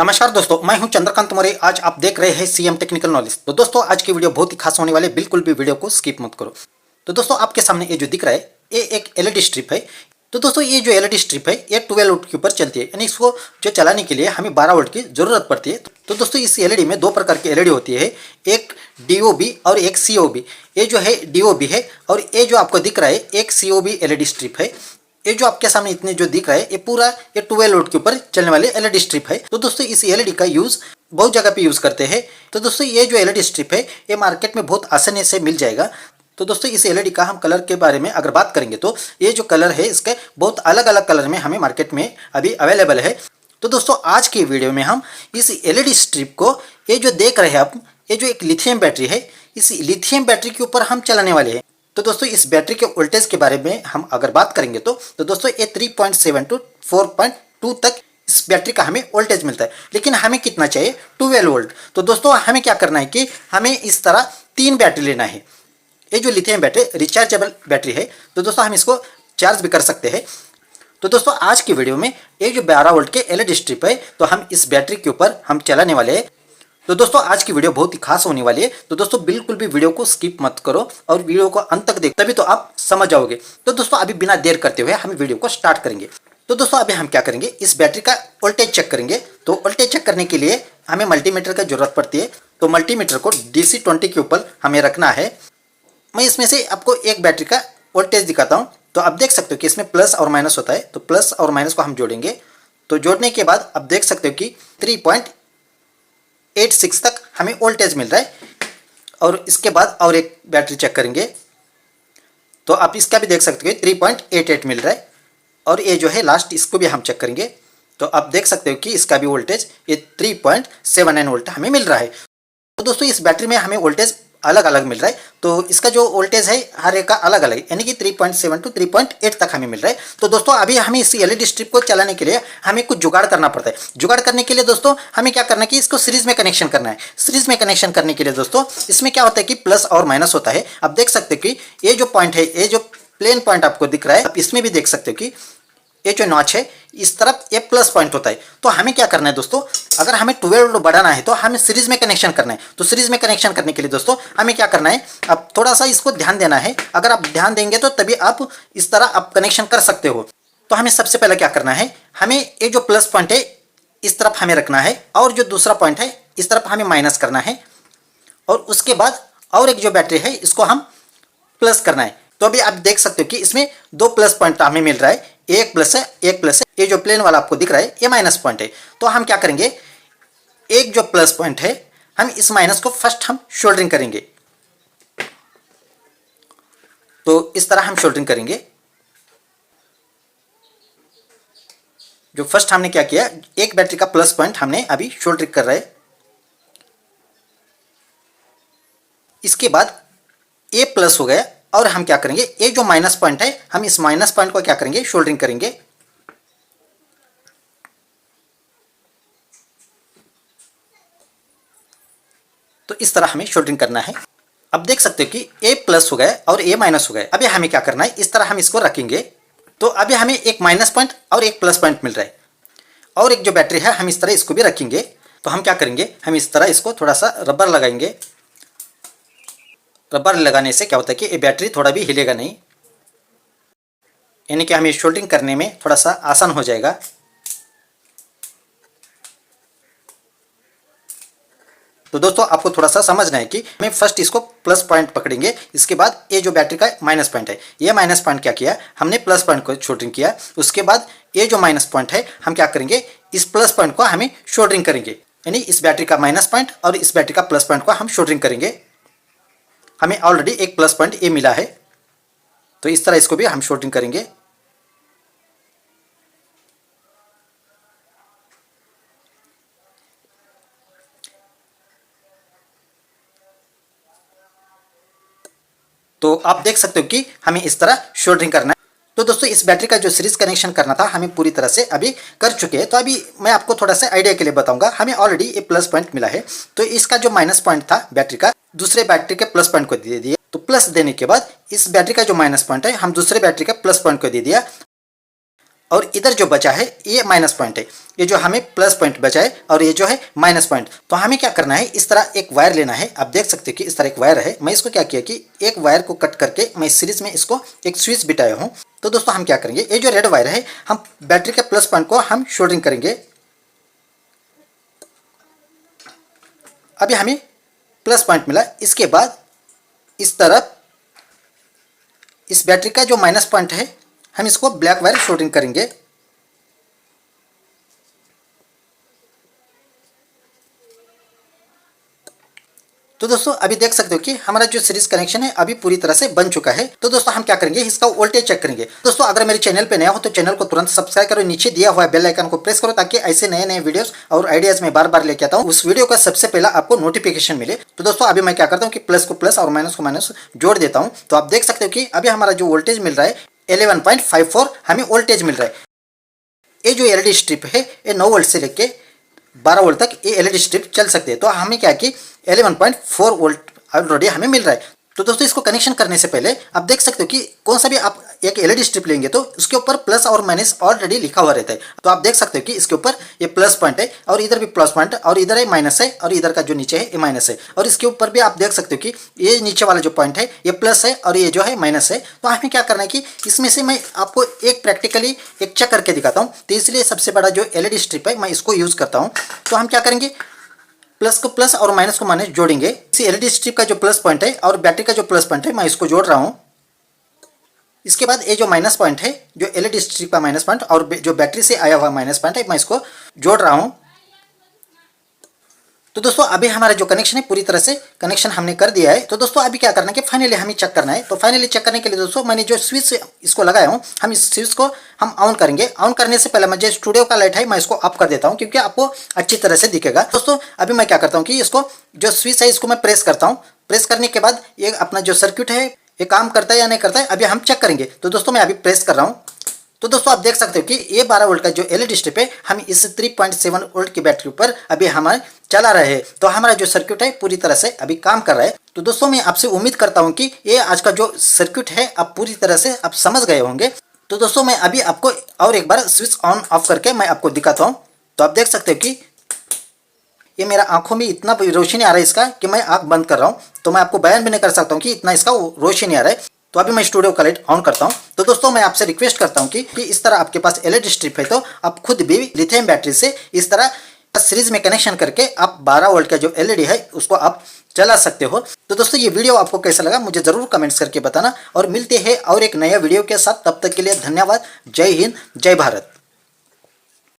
नमस्कार दोस्तों, मैं हूं चंद्रकांत मौर्य। आज आप देख रहे हैं सीएम टेक्निकल नॉलेज। तो दोस्तों, आज की वीडियो बहुत ही खास होने वाली है, बिल्कुल भी वीडियो को स्किप मत करो। तो दोस्तों, आपके सामने ये जो दिख रहा है ये एक एलईडी स्ट्रिप है। तो दोस्तों, ये जो एलईडी स्ट्रिप है ये 12 वोल्ट के ऊपर चलती है, यानी इसको जो चलाने के लिए हमें 12 वोल्ट की जरूरत पड़ती है। तो दोस्तों, इस एलईडी में दो प्रकार की एलईडी होती है, एक डीओबी और एक सीओबी। ये जो है डीओबी है और ये जो आपको दिख रहा है एक सीओबी एलईडी स्ट्रिप है। ये जो आपके सामने इतने जो दिख रहा है ये पूरा ये 12 वोल्ट के ऊपर चलने वाले एलईडी स्ट्रिप है। तो दोस्तों, इस एलईडी का यूज बहुत जगह पे यूज करते हैं। तो दोस्तों, ये जो एलईडी स्ट्रिप है ये मार्केट में बहुत आसानी से मिल जाएगा। तो दोस्तों, इस एलईडी का हम कलर के बारे में अगर बात करेंगे तो ये जो कलर है इसके बहुत अलग अलग कलर में हमें मार्केट में अभी अवेलेबल है। तो दोस्तों, आज की वीडियो में हम इस एलईडी स्ट्रिप को ये जो देख रहे हैं आप, ये जो एक लिथियम बैटरी है, इस लिथियम बैटरी के ऊपर हम चलाने वाले हैं। तो दोस्तों, इस बैटरी के वोल्टेज के बारे में हम अगर बात करेंगे तो दोस्तों ये 3.7 टू 4.2 तक इस बैटरी का हमें वोल्टेज मिलता है। लेकिन हमें कितना चाहिए? 12 वोल्ट। तो दोस्तों, हमें क्या करना है कि हमें इस तरह 3 बैटरी लेना है। ये जो लिथियम बैटरी रिचार्जेबल बैटरी है, तो दोस्तों हम इसको चार्ज भी कर सकते हैं। तो दोस्तों, आज की वीडियो में ये जो 12 वोल्ट के एलईडी स्ट्रिप है तो हम इस बैटरी के ऊपर हम चलाने वाले हैं। तो दोस्तों, आज की वीडियो बहुत ही खास होने वाली है। तो दोस्तों, बिल्कुल भी वीडियो को स्किप मत करो और वीडियो को अंत तक देखो, तभी तो आप समझ जाओगे। तो दोस्तों, अभी बिना देर करते हुए हम वीडियो को स्टार्ट करेंगे। तो दोस्तों, अभी हम क्या करेंगे, इस बैटरी का वोल्टेज चेक करेंगे। तो वोल्टेज चेक करने के लिए हमें मल्टीमीटर की जरूरत पड़ती है। तो मल्टीमीटर को DC 20 के ऊपर हमें रखना है। मैं इसमें से आपको एक बैटरी का वोल्टेज दिखाता हूँ। तो आप देख सकते हो कि इसमें प्लस और माइनस होता है। तो प्लस और माइनस को हम जोड़ेंगे। तो जोड़ने के बाद आप देख सकते हो कि 3.86 तक हमें वोल्टेज मिल रहा है। और इसके बाद और एक बैटरी चेक करेंगे तो आप इसका भी देख सकते हो 3.88 मिल रहा है। और ये जो है लास्ट, इसको भी हम चेक करेंगे तो आप देख सकते हो कि इसका भी वोल्टेज ये 3.79 वोल्ट हमें मिल रहा है। तो दोस्तों, इस बैटरी में हमें वोल्टेज अलग अलग मिल रहा है। तो इसका जो वोल्टेज है हर एक का अलग अलग है, यानी कि 3.7 टू 3.8 तक हमें मिल रहा है। तो दोस्तों, अभी हमें इस एलईडी स्ट्रिप को चलाने के लिए हमें कुछ जुगाड़ करना पड़ता है। जुगाड़ करने के लिए दोस्तों हमें क्या करना है कि इसको सीरीज में कनेक्शन करना है। सीरीज में कनेक्शन करने के लिए दोस्तों इसमें क्या होता है कि प्लस और माइनस होता है। आप देख सकते हो कि ये जो पॉइंट है, ये जो प्लेन पॉइंट आपको दिख रहा है, आप इसमें भी देख सकते हो कि ये जो नॉच है इस तरफ ये प्लस पॉइंट होता है। तो हमें क्या करना है दोस्तों, अगर हमें 12 वोल्ट बढ़ाना है तो हमें सीरीज में कनेक्शन करना है। तो सीरीज में कनेक्शन करने के लिए दोस्तों हमें क्या करना है, अब थोड़ा सा इसको ध्यान देना है। अगर आप ध्यान देंगे तो तभी आप इस तरह आप कनेक्शन कर सकते हो। तो हमें सबसे पहले क्या करना है, हमें ये जो प्लस पॉइंट है इस तरफ हमें रखना है और जो दूसरा पॉइंट है इस तरफ हमें माइनस करना है। और उसके बाद और एक जो बैटरी है इसको हम प्लस करना है। तो अभी आप देख सकते हो कि इसमें 2 प्लस पॉइंट हमें मिल रहा है, एक प्लस है एक प्लस है। ये जो प्लेन वाला आपको दिख रहा है ये माइनस पॉइंट है। तो हम क्या करेंगे, एक जो प्लस पॉइंट है हम इस माइनस को फर्स्ट हम शोल्डरिंग करेंगे। तो इस तरह हम शोल्डरिंग करेंगे। जो फर्स्ट हमने क्या किया, एक बैटरी का प्लस पॉइंट हमने अभी शोल्डरिंग कर रहे हैं। इसके बाद ए प्लस हो गया और हम क्या करेंगे, ये जो माइनस पॉइंट है हम इस माइनस पॉइंट को क्या करेंगे, शोल्डरिंग करेंगे। तो इस तरह हमें शोल्डरिंग करना है। अब देख सकते हो कि ए प्लस हो गया और ए माइनस हो गया। अभी हमें क्या करना है, इस तरह हम इसको रखेंगे। तो अभी हमें एक माइनस पॉइंट और एक प्लस पॉइंट मिल रहा है। और एक जो बैटरी है हम इस तरह इसको भी रखेंगे। तो हम क्या करेंगे, हम इस तरह इसको थोड़ा सा रबर लगाएंगे। रबर लगाने से क्या होता है कि ये बैटरी थोड़ा भी हिलेगा नहीं, यानी कि हमें शोल्डरिंग करने में थोड़ा सा आसान हो जाएगा। तो दोस्तों, आपको थोड़ा सा समझना है कि हमें फर्स्ट इसको प्लस पॉइंट पकड़ेंगे। इसके बाद ये जो बैटरी का माइनस पॉइंट है, ये माइनस पॉइंट क्या किया, हमने प्लस पॉइंट को शोल्डरिंग किया। उसके बाद ये जो माइनस पॉइंट है हम क्या करेंगे, इस प्लस पॉइंट को हमें शोल्डरिंग करेंगे। यानी इस बैटरी का माइनस पॉइंट और इस बैटरी का प्लस पॉइंट को हम शोल्डरिंग करेंगे। हमें ऑलरेडी एक प्लस पॉइंट ए मिला है, तो इस तरह इसको भी हम शोल्डरिंग करेंगे। तो आप देख सकते हो कि हमें इस तरह शोल्डरिंग करना है। तो दोस्तों, इस बैटरी का जो सीरीज कनेक्शन करना था हमें पूरी तरह से अभी कर चुके हैं। तो अभी मैं आपको थोड़ा सा आइडिया के लिए बताऊंगा। हमें ऑलरेडी ये प्लस पॉइंट मिला है। तो इसका जो माइनस पॉइंट था बैटरी का, दूसरे बैटरी के प्लस पॉइंट को दे दिया। तो प्लस देने के बाद इस बैटरी का जो माइनस पॉइंट है हम दूसरे बैटरी के प्लस पॉइंट को दे दिया। और इधर जो बचा है ये माइनस पॉइंट है, ये जो हमें प्लस पॉइंट बचा है और ये जो है माइनस पॉइंट। तो हमें क्या करना है, इस तरह एक वायर लेना है। आप देख सकते हो कि इस तरह एक वायर है। मैं इसको क्या किया कि एक वायर को कट करके मैं इस सीरीज में इसको एक स्विच बिठाया हूँ। तो दोस्तों हम क्या करेंगे, ये जो रेड वायर है हम बैटरी के प्लस पॉइंट को हम शोल्डरिंग करेंगे। अभी हमें प्लस पॉइंट मिला। इसके बाद इस तरफ इस बैटरी का जो माइनस पॉइंट है हम इसको ब्लैक वायर शोल्डरिंग करेंगे। तो दोस्तों अभी देख सकते हो कि हमारा जो सीरीज कनेक्शन है अभी पूरी तरह से बन चुका है। तो दोस्तों हम क्या करेंगे, इसका वोल्टेज चेक करेंगे। दोस्तों अगर मेरे चैनल पे नया हो तो चैनल को तुरंत सब्सक्राइब करो, नीचे दिया हुआ बेल आइकन को प्रेस करो ताकि ऐसे नए नए वीडियोस और आइडियाज में बार बार लेके आता हूँ, उस वीडियो का सबसे पहला आपको नोटिफिकेशन मिले। तो दोस्तों अभी मैं क्या करता हूँ कि प्लस को प्लस और माइनस को माइनस जोड़ देता हूँ। तो आप देख सकते हो कि अभी हमारा जो वोल्टेज मिल रहा है 11.54 हमें वोल्टेज मिल रहा है। ये जो एलईडी स्ट्रिप है ये 9 वोल्ट से लेके 12 वोल्ट तक ये एलईडी स्ट्रिप चल सकते हैं। तो हमें क्या कि 11.4 वोल्ट ऑलरेडी हमें मिल रहा है। तो दोस्तों इसको कनेक्शन करने से पहले आप देख सकते हो कि कौन सा भी आप एक एलईडी स्ट्रिप लेंगे तो उसके ऊपर प्लस और माइनस ऑलरेडी लिखा हुआ रहता है। तो आप देख सकते हो कि इसके ऊपर ये प्लस पॉइंट है और इधर भी प्लस पॉइंट और इधर है माइनस है और इधर का जो नीचे है ये माइनस है। और इसके ऊपर भी आप देख सकते हो कि ये नीचे वाला जो पॉइंट है ये प्लस है और ये जो है माइनस है। तो हमें क्या करना है कि इसमें से मैं आपको एक प्रैक्टिकली एक चेक करके दिखाता हूँ। तो इसलिए सबसे बड़ा जो एलईडी स्ट्रिप है मैं इसको यूज़ करता हूँ। तो हम क्या करेंगे, प्लस को प्लस और माइनस को माइनस जोड़ेंगे। इसी एलईडी स्ट्रिप का जो प्लस पॉइंट है और बैटरी का जो प्लस पॉइंट है मैं इसको जोड़ रहा हूँ। इसके बाद ये जो माइनस पॉइंट है, जो एलईडी स्ट्रिप का माइनस पॉइंट और जो बैटरी से आया हुआ माइनस पॉइंट है मैं इसको जोड़ रहा हूँ। तो दोस्तों अभी हमारा जो कनेक्शन है पूरी तरह से कनेक्शन हमने कर दिया है। तो दोस्तों अभी क्या करना है कि फाइनली हमें चेक करना है। तो फाइनली चेक करने के लिए दोस्तों मैंने जो स्विच इसको लगाया हूँ, हम इस स्विच को हम ऑन करेंगे। ऑन करने से पहले मैं जो स्टूडियो का लाइट है मैं इसको ऑफ कर देता हूँ क्योंकि आपको अच्छी तरह से दिखेगा। दोस्तों अभी मैं क्या करता हूँ कि इसको जो स्विच है इसको मैं प्रेस करता हूँ। प्रेस करने के बाद ये अपना जो सर्किट है ये काम करता है या नहीं करता है अभी हम चेक करेंगे। तो दोस्तों मैं अभी प्रेस कर रहा हूँ। तो दोस्तों आप देख सकते हो कि ये 12 वोल्ट का जो एलईडी स्ट्रिप है हम इस 3.7 वोल्ट की बैटरी पर अभी हमारे चला रहे हैं। तो हमारा जो सर्किट है पूरी तरह से अभी काम कर रहा है। तो दोस्तों मैं आपसे उम्मीद करता हूं कि ये आज का जो सर्किट है आप पूरी तरह से आप समझ गए होंगे। तो दोस्तों मैं अभी आपको और एक बार स्विच ऑन ऑफ करके मैं आपको दिखाता हूँ। तो आप देख सकते हो कि ये मेरा आंखों में इतना रोशनी आ रहा है इसका कि मैं आंख बंद कर रहा हूँ। तो मैं आपको बयान भी नहीं कर सकता हूँ कि इतना इसका रोशनी आ रहा है। तो अभी मैं स्टूडियो का लाइट ऑन करता हूं। तो दोस्तों मैं आपसे रिक्वेस्ट करता हूं कि इस तरह आपके पास एलईडी स्ट्रिप है तो आप खुद भी लिथियम बैटरी से इस तरह सीरीज में कनेक्शन करके आप 12 वोल्ट का जो एलईडी है उसको आप चला सकते हो। तो दोस्तों ये वीडियो आपको कैसा लगा मुझे जरूर कमेंट्स करके बताना और मिलते हैं और एक नया वीडियो के साथ। तब तक के लिए धन्यवाद। जय हिंद, जय भारत।